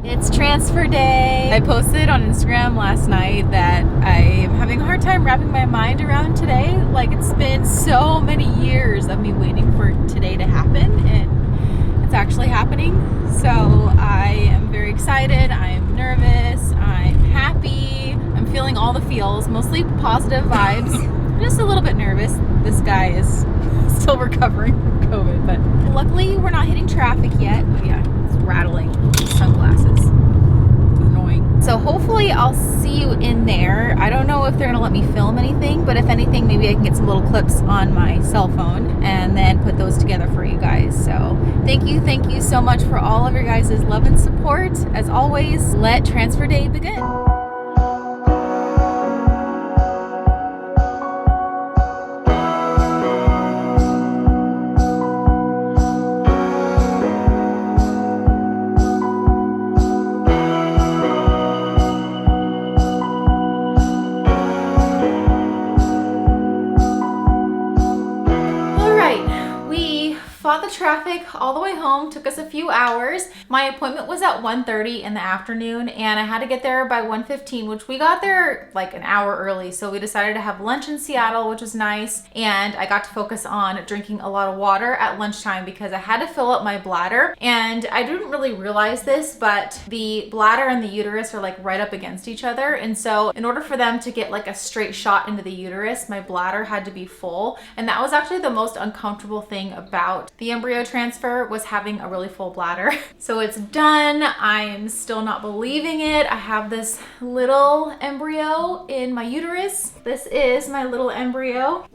It's transfer day. I posted on Instagram last night that I am having a hard time wrapping my mind around today. Like, it's been so many years of me waiting for today to happen, and it's actually happening. So I am very excited. I'm nervous. I'm happy. I'm feeling all the feels, mostly positive vibes. I'm just a little bit nervous. This guy is still recovering from COVID, but luckily we're not hitting traffic yet. Oh yeah, it's rattling. Sunglasses. Annoying. So hopefully I'll see you in there. I don't know if they're gonna let me film anything, but if anything, maybe I can get some little clips on my cell phone and then put those together for you guys. So thank you so much for all of your guys' love and support. As always, let transfer day begin. Fought the traffic all the way home, took us a few hours. My appointment was at 1:30 in the afternoon and I had to get there by 1:15, which we got there like an hour early. So we decided to have lunch in Seattle, which was nice. And I got to focus on drinking a lot of water at lunchtime because I had to fill up my bladder. And I didn't really realize this, but the bladder and the uterus are like right up against each other. And so in order for them to get like a straight shot into the uterus, my bladder had to be full. And that was actually the most uncomfortable thing about the embryo transfer, was having a really full bladder. So it's done. I'm still not believing it. I have this little embryo in my uterus. This is my little embryo.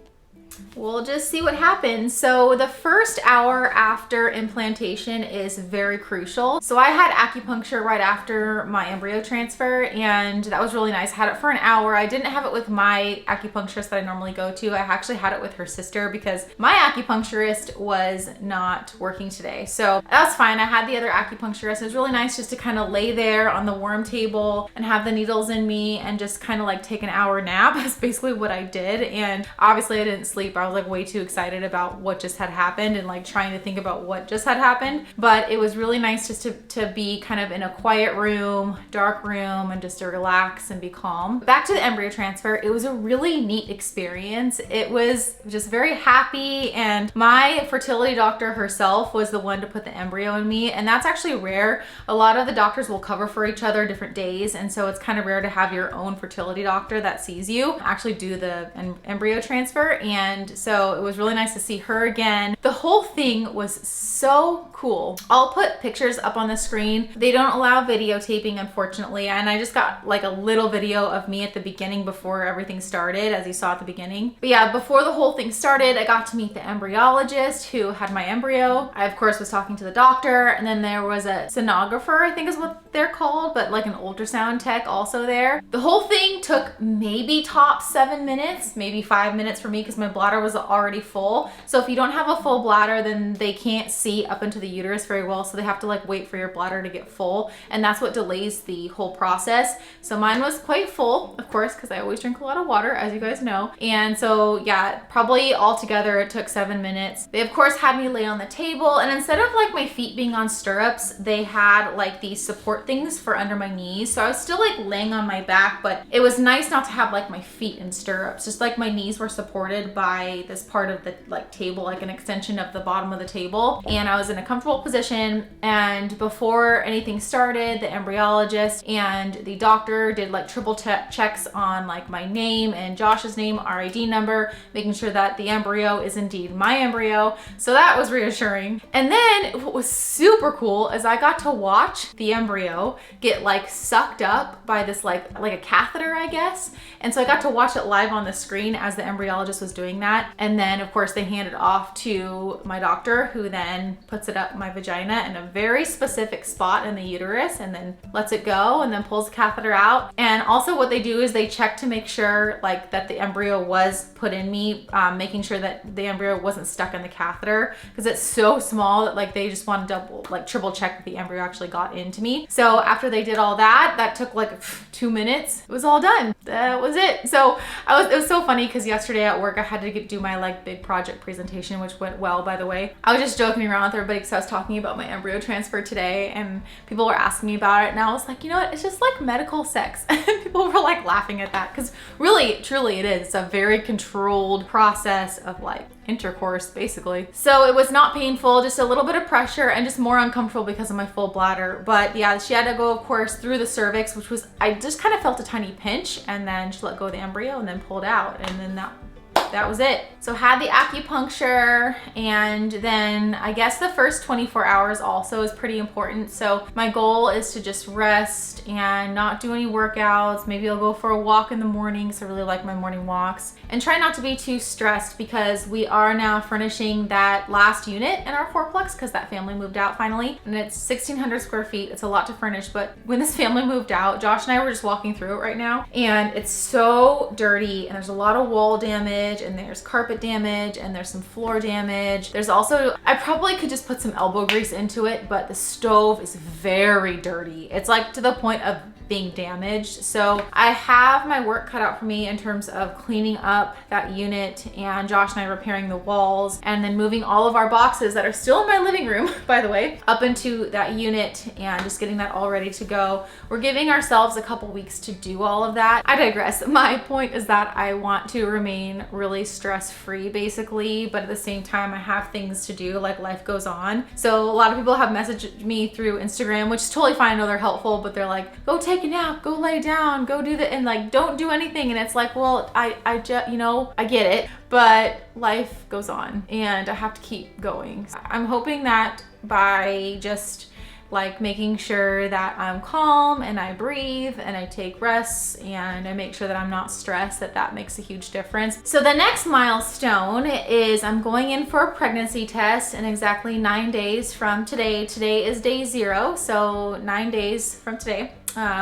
We'll just see what happens. So the first hour after implantation is very crucial. So I had acupuncture right after my embryo transfer, and that was really nice. I had it for an hour. I didn't have it with my acupuncturist that I normally go to. I actually had it with her sister because my acupuncturist was not working today. So that's fine. I had the other acupuncturist. It was really nice just to kind of lay there on the warm table and have the needles in me and just kind of like take an hour nap. That's basically what I did. And obviously I didn't sleep. I was like way too excited about what just had happened and like trying to think about what just had happened. But it was really nice just to be kind of in a quiet room, dark room, and just to relax and be calm. Back to the embryo transfer, it was a really neat experience. It was just very happy, and my fertility doctor herself was the one to put the embryo in me, and that's actually rare. A lot of the doctors will cover for each other different days, and so it's kind of rare to have your own fertility doctor that sees you actually do the embryo transfer. And so it was really nice to see her again. The whole thing was so cool. I'll put pictures up on the screen. They don't allow videotaping, unfortunately, and I just got like a little video of me at the beginning before everything started, as you saw at the beginning. But yeah, before the whole thing started, I got to meet the embryologist who had my embryo. I, of course, was talking to the doctor, and then there was a sonographer, I think is what they're called, but like an ultrasound tech also there. The whole thing took maybe top 7 minutes, maybe 5 minutes for me because my bladder was already full. So if you don't have a full bladder, then they can't see up into the uterus very well. So they have to like wait for your bladder to get full. And that's what delays the whole process. So mine was quite full, of course, because I always drink a lot of water, as you guys know. And so yeah, probably altogether it took 7 minutes. They of course had me lay on the table, and instead of like my feet being on stirrups, they had like these support things for under my knees. So I was still like laying on my back, but it was nice not to have like my feet in stirrups. Just like my knees were supported by this part of the like table, like an extension of the bottom of the table, and I was in a comfortable position. And before anything started, the embryologist and the doctor did like triple checks on like my name and Josh's name, our ID number, making sure that the embryo is indeed my embryo. So that was reassuring. And then what was super cool is I got to watch the embryo get like sucked up by this like a catheter, I guess. And so I got to watch it live on the screen as the embryologist was doing that. And then of course they hand it off to my doctor, who then puts it up my vagina in a very specific spot in the uterus and then lets it go and then pulls the catheter out. And also what they do is they check to make sure like that the embryo was put in me, making sure that the embryo wasn't stuck in the catheter, because it's so small that like they just want to triple check that the embryo actually got into me. So after they did all that, that took like 2 minutes, it was all done. That was it. So it was so funny because yesterday at work I had to do my like big project presentation, which went well, by the way. I was just joking around with everybody because I was talking about my embryo transfer today and people were asking me about it, and I was like, you know what, it's just like medical sex. And people were like laughing at that because really, truly it is. It's a very controlled process of like intercourse basically. So it was not painful, just a little bit of pressure and just more uncomfortable because of my full bladder. But yeah, she had to go, of course, through the cervix, which was, I just kind of felt a tiny pinch, and then she let go of the embryo and then pulled out, and then that was it. So had the acupuncture, and then I guess the first 24 hours also is pretty important. So my goal is to just rest and not do any workouts. Maybe I'll go for a walk in the morning because I really like my morning walks, and try not to be too stressed because we are now furnishing that last unit in our fourplex because that family moved out finally, and it's 1,600 square feet. It's a lot to furnish, but when this family moved out, Josh and I were just walking through it right now, and it's so dirty, and there's a lot of wall damage, and there's carpet damage, and there's some floor damage. There's also, I probably could just put some elbow grease into it, but the stove is very dirty. It's like to the point of being damaged. So I have my work cut out for me in terms of cleaning up that unit, and Josh and I repairing the walls, and then moving all of our boxes that are still in my living room, by the way, up into that unit and just getting that all ready to go. We're giving ourselves a couple weeks to do all of that. I digress. My point is that I want to remain really stress-free basically, but at the same time I have things to do, like life goes on. So a lot of people have messaged me through Instagram, which is totally fine. I know they're helpful, but they're like, go take a nap, go lay down, go do that, and like don't do anything. And it's like, well, I just, you know, I get it, but life goes on and I have to keep going. I'm hoping that by just like making sure that I'm calm and I breathe and I take rests and I make sure that I'm not stressed, that makes a huge difference. So the next milestone is I'm going in for a pregnancy test in exactly 9 days from today. Today is day 0, so 9 days from today.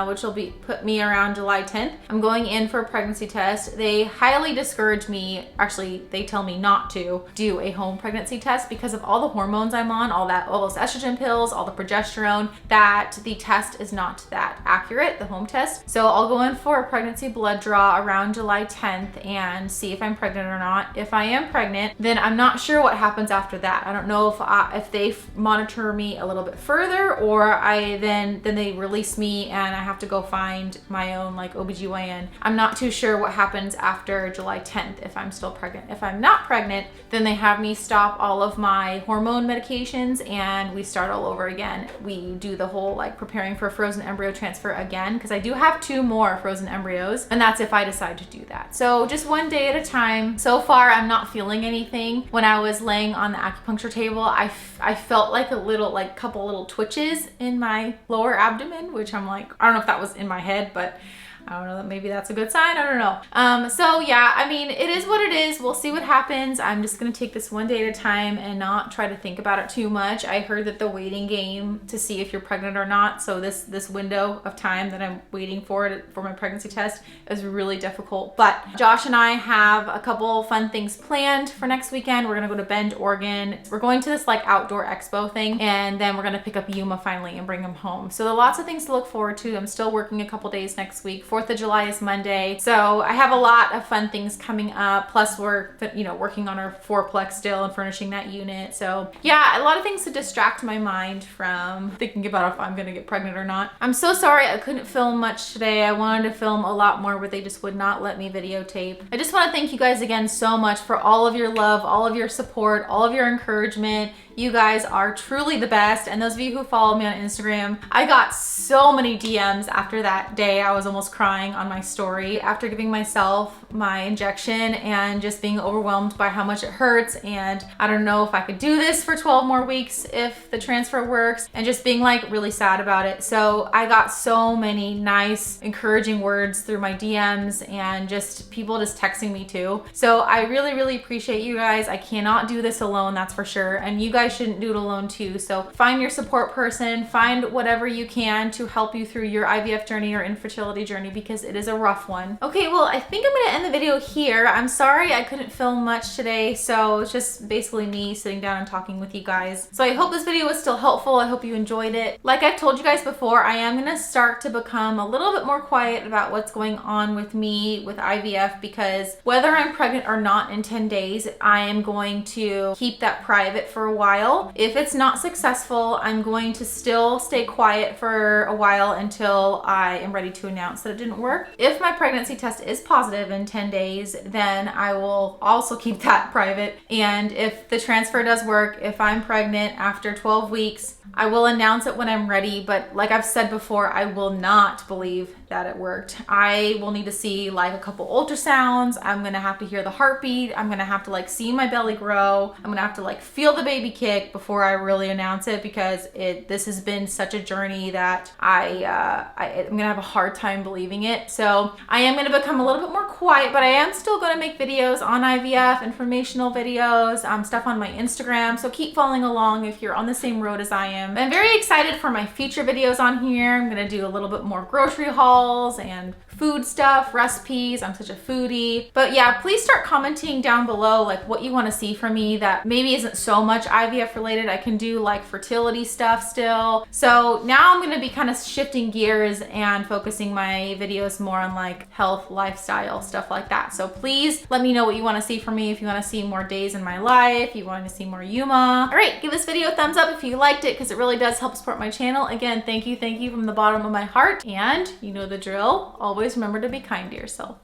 Which will put me around July 10th. I'm going in for a pregnancy test. They highly discourage me, actually they tell me not to do a home pregnancy test because of all the hormones I'm on, all those estrogen pills, all the progesterone, that the test is not that accurate, the home test. So I'll go in for a pregnancy blood draw around July 10th and see if I'm pregnant or not. If I am pregnant, then I'm not sure what happens after that. I don't know if they monitor me a little bit further, or then they release me and I have to go find my own like OBGYN. I'm not too sure what happens after July 10th if I'm still pregnant. If I'm not pregnant, then they have me stop all of my hormone medications and we start all over again. We do the whole like preparing for a frozen embryo transfer again, because I do have 2 more frozen embryos, and that's if I decide to do that. So just one day at a time. So far, I'm not feeling anything. When I was laying on the acupuncture table, I felt like couple little twitches in my lower abdomen, which I'm like, I don't know if that was in my head, but I don't know, maybe that's a good sign, I don't know. So yeah, I mean, it is what it is. We'll see what happens. I'm just gonna take this one day at a time and not try to think about it too much. I heard that the waiting game to see if you're pregnant or not, so this window of time that I'm waiting for my pregnancy test is really difficult. But Josh and I have a couple fun things planned for next weekend. We're gonna go to Bend, Oregon. We're going to this like outdoor expo thing, and then we're gonna pick up Yuma finally and bring him home. So there are lots of things to look forward to. I'm still working a couple days next week. 4th of July is Monday. So I have a lot of fun things coming up. Plus we're, working on our fourplex still and furnishing that unit. So yeah, a lot of things to distract my mind from thinking about if I'm gonna get pregnant or not. I'm so sorry I couldn't film much today. I wanted to film a lot more, but they just would not let me videotape. I just want to thank you guys again so much for all of your love, all of your support, all of your encouragement. You guys are truly the best. And those of you who follow me on Instagram, I got so many DMs after that day. I was almost crying on my story after giving myself my injection and just being overwhelmed by how much it hurts. And I don't know if I could do this for 12 more weeks if the transfer works, and just being like really sad about it. So I got so many nice, encouraging words through my DMs and just people just texting me too. So I really, really appreciate you guys. I cannot do this alone, that's for sure. And you guys guys shouldn't do it alone too. So find your support person, find whatever you can to help you through your IVF journey or infertility journey, because it is a rough one. Okay, well, I think I'm gonna end the video here. I'm sorry I couldn't film much today, so it's just basically me sitting down and talking with you guys. So I hope this video was still helpful. I hope you enjoyed it. Like I've told you guys before, I am gonna start to become a little bit more quiet about what's going on with me with IVF, because whether I'm pregnant or not in 10 days, I am going to keep that private for a while. If it's not successful, I'm going to still stay quiet for a while until I am ready to announce that it didn't work. If my pregnancy test is positive in 10 days, then I will also keep that private. And if the transfer does work, if I'm pregnant after 12 weeks, I will announce it when I'm ready, but like I've said before, I will not believe that it worked. I will need to see like a couple ultrasounds. I'm gonna have to hear the heartbeat. I'm gonna have to like see my belly grow. I'm gonna have to like feel the baby kick before I really announce it, because this has been such a journey that I'm gonna have a hard time believing it. So I am gonna become a little bit more quiet, but I am still gonna make videos on IVF, informational videos, stuff on my Instagram. So keep following along if you're on the same road as I am. I'm very excited for my future videos on here. I'm gonna do a little bit more grocery hauls and food stuff, recipes. I'm such a foodie. But yeah, please start commenting down below like what you want to see from me that maybe isn't so much IVF related. I can do like fertility stuff still. So now I'm going to be kind of shifting gears and focusing my videos more on like health, lifestyle, stuff like that. So please let me know what you want to see from me. If you want to see more days in my life, you want to see more Yuma. All right, give this video a thumbs up if you liked it, because it really does help support my channel. Again, thank you from the bottom of my heart. And you know the drill. Always remember to be kind to yourself.